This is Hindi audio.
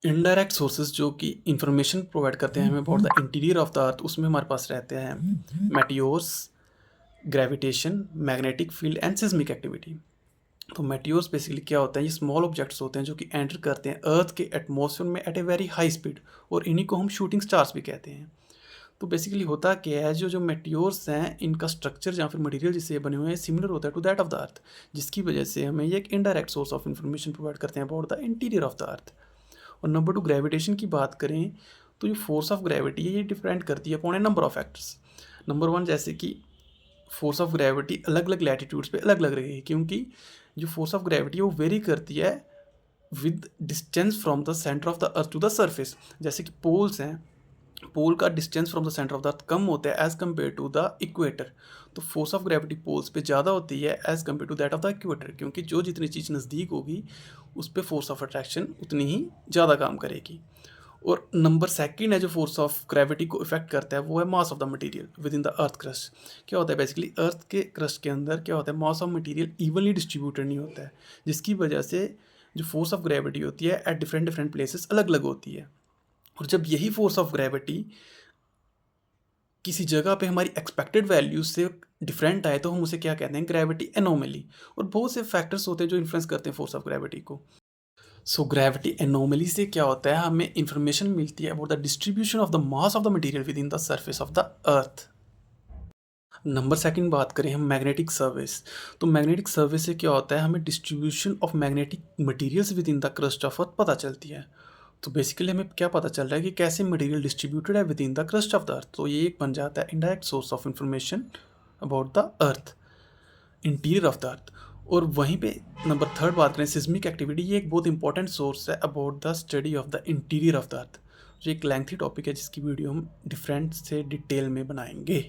इनडायरेक्ट सोर्सेज जो कि इंफॉर्मेशन प्रोवाइड करते हैं हमें about the interior of the earth, उसमें हमारे पास रहते हैं meteors, gravitation, magnetic field and seismic activity. तो मेटियोर्स बेसिकली क्या होता है, ये स्मॉल ऑब्जेक्ट्स होते हैं जो कि एंटर करते हैं अर्थ के एटमॉस्फेयर में at a very high speed, और इन्हीं को हम शूटिंग स्टार्स भी कहते हैं। तो बेसिकली होता क्या है, जो जो मेटियोर्स हैं इनका स्ट्रक्चर या फिर मटेरियल जिससे ये बने हुए हैं सिमिलर होता है to that of the earth, जिसकी वजह से हमें ये एक indirect source of information provide करते हैं about the interior of the earth. और नंबर 2, ग्रेविटेशन की बात करें तो जो फोर्स ऑफ ग्रेविटी है ये डिपेंड करती है upon A number of factors. Number 1, जैसे कि फोर्स ऑफ ग्रेविटी अलग अलग लैटिट्यूड्स पे अलग अलग रहेगी, क्योंकि जो फोर्स ऑफ ग्रेविटी है वो वेरी करती है with distance from the centre of the earth to the surface. जैसे कि पोल्स हैं, पोल का distance from the centre of the earth कम होता है as compare to the equator, तो फोर्स ऑफ ग्रेविटी पोल्स पे ज़्यादा होती है as compare to that of the equator, क्योंकि जो जितनी चीज़ नज़दीक होगी उस पर फोर्स ऑफ अट्रैक्शन उतनी ही ज़्यादा काम करेगी। और नंबर सेकंड है जो फोर्स ऑफ ग्रेविटी को इफेक्ट करता है वो है mass of the material with in the earth crust. क्या होता है बेसिकली, अर्थ के क्रस्ट के अंदर क्या होता है, mass of material evenly distributed नहीं होता है, जिसकी वजह से जो फोर्स ऑफ ग्रेविटी होती है एट डिफरेंट डिफरेंट प्लेसेस अलग अलग होती है। और जब यही फोर्स ऑफ ग्रेविटी किसी जगह पे हमारी एक्सपेक्टेड वैल्यू से डिफरेंट आए तो हम उसे क्या कहते हैं, ग्रेविटी एनोमली। और बहुत से फैक्टर्स होते हैं जो इन्फ्लुएंस करते हैं फोर्स ऑफ ग्रेविटी को। सो ग्रेविटी एनोमली से क्या होता है, हमें इंफॉर्मेशन मिलती है about the distribution of the mass of the material with in the surface of the earth. Number second बात करें हम मैग्नेटिक सर्विस, तो मैग्नेटिक सर्विस से क्या होता है, हमें distribution of magnetic materials with in the crust of earth पता चलती है। तो बेसिकली हमें क्या पता चल रहा है कि कैसे मटेरियल डिस्ट्रीब्यूटेड है with in the crust of the अर्थ। तो ये एक बन जाता है indirect source of information about the earth, interior of the earth. और वहीं पे नंबर थर्ड बात करें सिस्मिक एक्टिविटी, ये एक बहुत इंपॉर्टेंट सोर्स है about the study of the interior of the अर्थ, जो एक लेंथी टॉपिक है जिसकी वीडियो हम डिफरेंट से डिटेल में बनाएंगे।